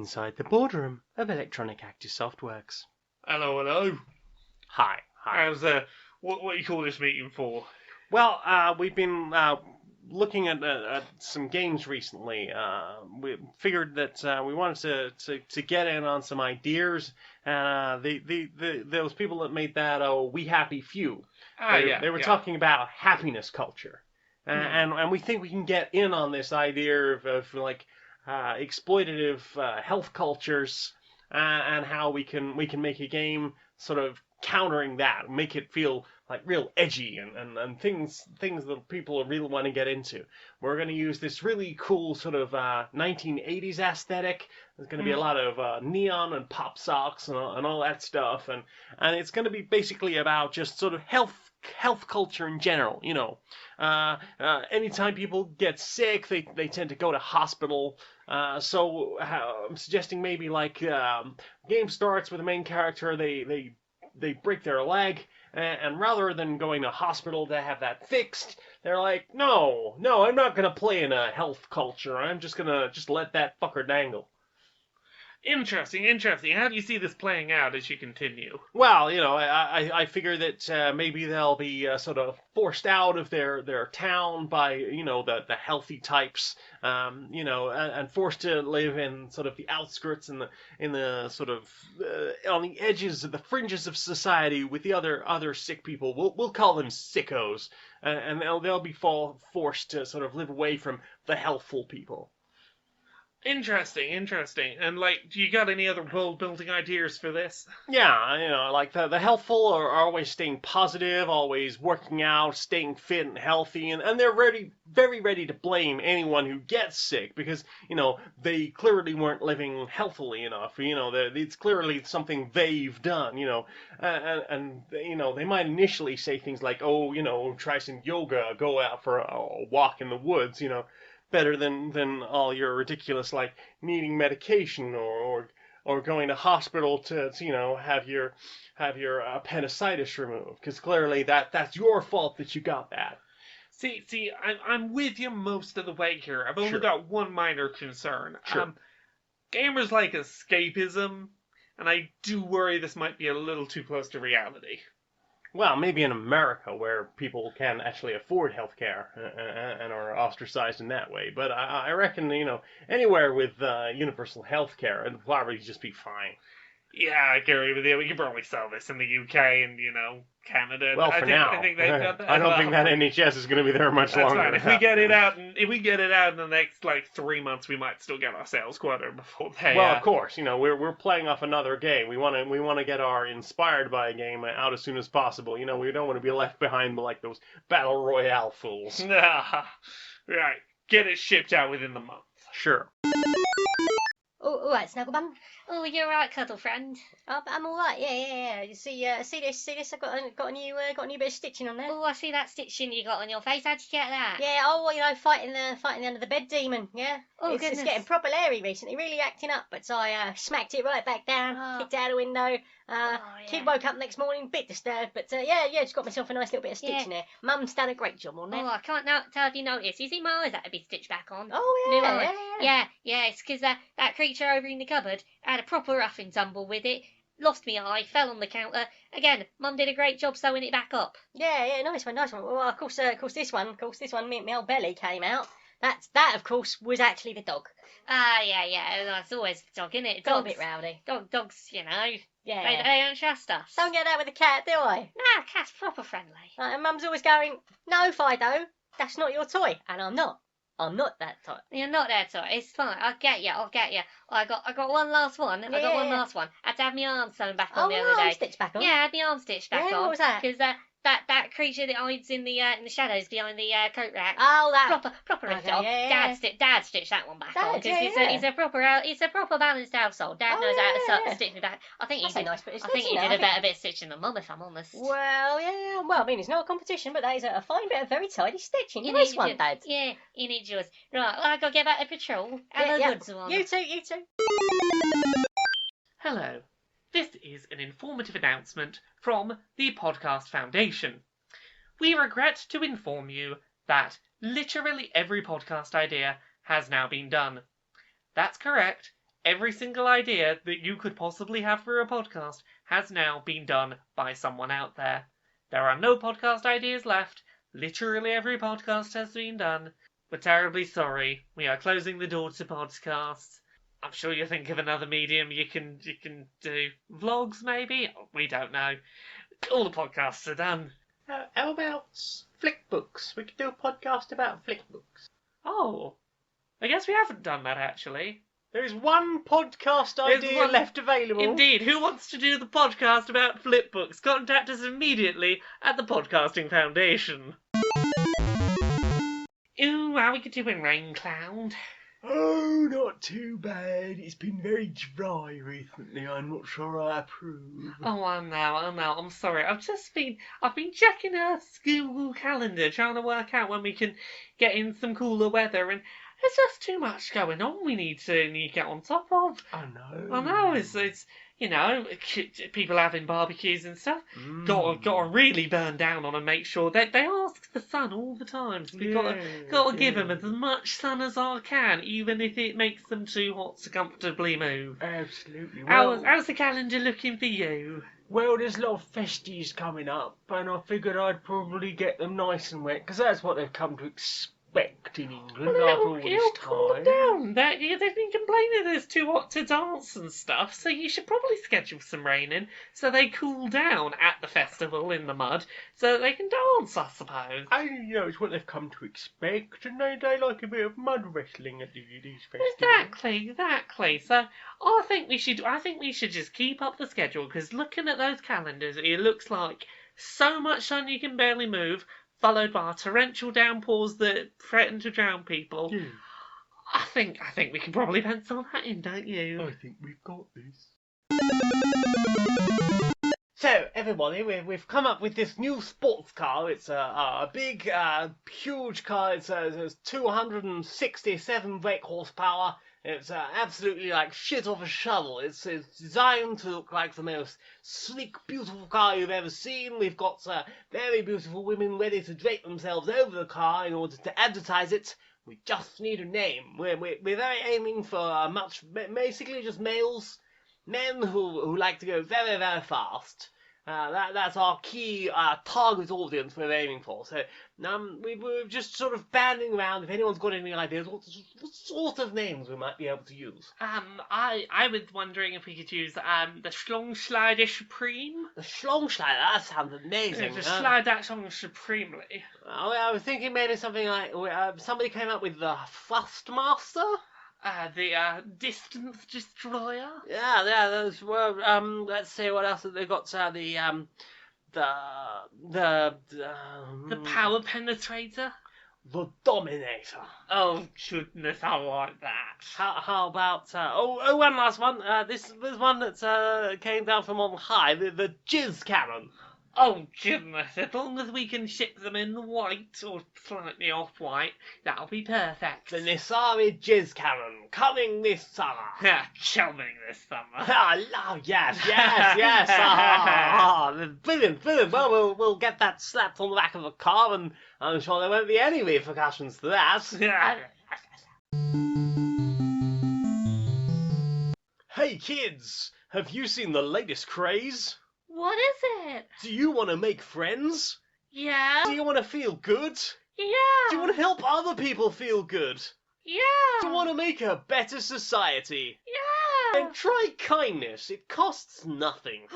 inside the boardroom of Electronic Active Softworks. Hello, hello. Hi. How's what you call this meeting for? Well, we've been looking at some games recently. We figured that we wanted to get in on some ideas. Those people that made that We Happy Few. They were talking about happiness culture, and we think we can get in on this idea of like exploitative health cultures, and how we can make a game sort of countering that, make it feel like real edgy and things that people really want to get into. We're going to use this really cool sort of 1980s aesthetic. There's going to be a lot of neon and pop socks and all that stuff, and it's going to be basically about just sort of health culture in general. Anytime people get sick, they tend to go to hospital. So I'm suggesting maybe like game starts with the main character, they break their leg, and rather than going to hospital to have that fixed, they're like, no, I'm not gonna play in a health culture. I'm just gonna let that fucker dangle. Interesting. How do you see this playing out as you continue? Well, I figure that maybe they'll be sort of forced out of their town by, the healthy types, and forced to live in sort of the outskirts in the sort of on the edges of the fringes of society with the other sick people. We'll call them sickos, and they'll be forced to sort of live away from the healthful people. Interesting. And, do you got any other world-building ideas for this? Yeah, like the healthful are always staying positive, always working out, staying fit and healthy, and they're very ready to blame anyone who gets sick because, they clearly weren't living healthily enough. It's clearly something they've done, and they might initially say things like, try some yoga, go out for a walk in the woods, better than all your ridiculous like needing medication or going to hospital to have your appendicitis removed, because clearly that's your fault that you got that. See, I'm with you most of the way here. I've only got one minor concern. Sure. Gamers like escapism, and I do worry this might be a little too close to reality. Well, maybe in America, where people can actually afford healthcare and are ostracized in that way. But I reckon, anywhere with universal healthcare, it'd probably just be fine. Yeah, I agree with you. We can probably sell this in the UK and, Canada. Well, for now. I think they've got that. I don't think that NHS is going to be there much longer. That's fine. If we get it out in the next 3 months, we might still get our sales quota before they. Well, of course, we're playing off another game. We want to get our inspired by a game out as soon as possible. We don't want to be left behind like those battle royale fools. Right. Get it shipped out within the month. Sure. All right, Snugglebum. Oh, you're right, cuddle friend. I'm all right. Yeah. You see this. I've got a new bit of stitching on there. Oh, I see that stitching you got on your face. How'd you get that? Yeah. Fighting the under the bed demon. Yeah. Oh, it's getting proper leery recently. Really acting up. But I smacked it right back down. Kicked out a window. Kid woke up next morning, bit disturbed. But just got myself a nice little bit of stitching there. Mum's done a great job on that. Oh, I can't tell if you noticed. You see my eyes that to be stitched back on? Oh yeah. Yeah. It's because that creature over in the cupboard had a proper rough and tumble with it. Lost me eye, fell on the counter. Again, Mum did a great job sewing it back up. Yeah, nice one. Well, of course, this one, my old belly came out. That, of course, was actually the dog. Yeah. It's always the dog, isn't it? Got a bit rowdy. Dogs, Yeah. They don't trust us. Don't get that with a cat, do I? Nah, cat's proper friendly. And Mum's always going, no, Fido, that's not your toy. And I'm not that toy. You're not that toy. It's fine. I'll get you. I got one last one. Yeah. I got one last one. I had to have my arm sewn back on the other day. Stitched back on? Yeah, I had my arm stitched back on. What was that? Because that creature that hides in the shadows behind the coat rack. Oh, that proper okay, dog. yeah. Dad stitched that one back on because it's a proper balanced household. Dad knows how to stitch me back. I think he did a better bit of stitching than Mum, if I'm honest. Well, yeah. Well, I mean, it's not a competition, but that is a fine bit of very tidy stitching. Nice one, Dad. Yeah, you need yours. Right, well, I got to get back to patrol. Have a good one. You too. Hello. This is an informative announcement from the Podcast Foundation. We regret to inform you that literally every podcast idea has now been done. That's correct. Every single idea that you could possibly have for a podcast has now been done by someone out there. There are no podcast ideas left. Literally every podcast has been done. We're terribly sorry. We are closing the door to podcasts. I'm sure you'll think of another medium you can do. Vlogs, maybe? We don't know. All the podcasts are done. How about flick books? We could do a podcast about flick books. Oh, I guess we haven't done that, actually. There is one podcast idea left available. Indeed. Who wants to do the podcast about flip books? Contact us immediately at the Podcasting Foundation. Ooh, how are we doing, Rain Cloud? Oh, not too bad. It's been very dry recently. I'm not sure I approve. Oh, I know. I'm sorry. I've been checking our school calendar, trying to work out when we can get in some cooler weather, and there's just too much going on. We need to get on top of. I know. I know. It's people having barbecues and stuff. Got to really burn down on and make sure that they ask for sun all the time. So we've got to give them as much sun as I can, even if it makes them too hot to comfortably move. Absolutely. Well, How's the calendar looking for you? Well, there's a lot of festies coming up, and I figured I'd probably get them nice and wet, because that's what they've come to expect in England after all this Cool time. them down. They've been complaining that it's too hot to dance and stuff, so you should probably schedule some rain in so they cool down at the festival in the mud so that they can dance, I suppose. It's what they've come to expect, and they like a bit of mud wrestling at these festivals. Exactly. So I think we should just keep up the schedule, because looking at those calendars, it looks like so much sun you can barely move, followed by torrential downpours that threaten to drown people. Yeah. I think we can probably pencil that in, don't you? I think we've got this. So, everybody, we've come up with this new sports car. It's a big, huge car. It's 267 brake horsepower. It's absolutely like shit off a shovel. It's designed to look like the most sleek, beautiful car you've ever seen. We've got very beautiful women ready to drape themselves over the car in order to advertise it. We just need a name. We're very aiming for basically just men who like to go very, very fast. That's our key target audience we're aiming for. So we're just sort of banding around. If anyone's got any ideas, what sort of names we might be able to use? I was wondering if we could use the Schlongschleider Supreme. The Schlongschleider, that sounds amazing. Just slide that song supremely. I was thinking maybe something like somebody came up with the Thrustmaster. The Distance Destroyer. Yeah, those were. Let's see what else have they got. The Power Penetrator. The Dominator. Oh goodness, I like that. How about one last one. This one that came down from on high. The Jizz Cannon. Oh goodness, as long as we can ship them in white or slightly off-white, that'll be perfect. The Nisari Jizz Cannon, coming this summer. Coming this summer. Yes. Brilliant. Well, we'll get that slapped on the back of a car, and I'm sure there won't be any repercussions to that. Hey kids, have you seen the latest craze? What is it? Do you want to make friends? Yeah. Do you want to feel good? Yeah. Do you want to help other people feel good? Yeah. Do you want to make a better society? Yeah. Then try kindness. It costs nothing.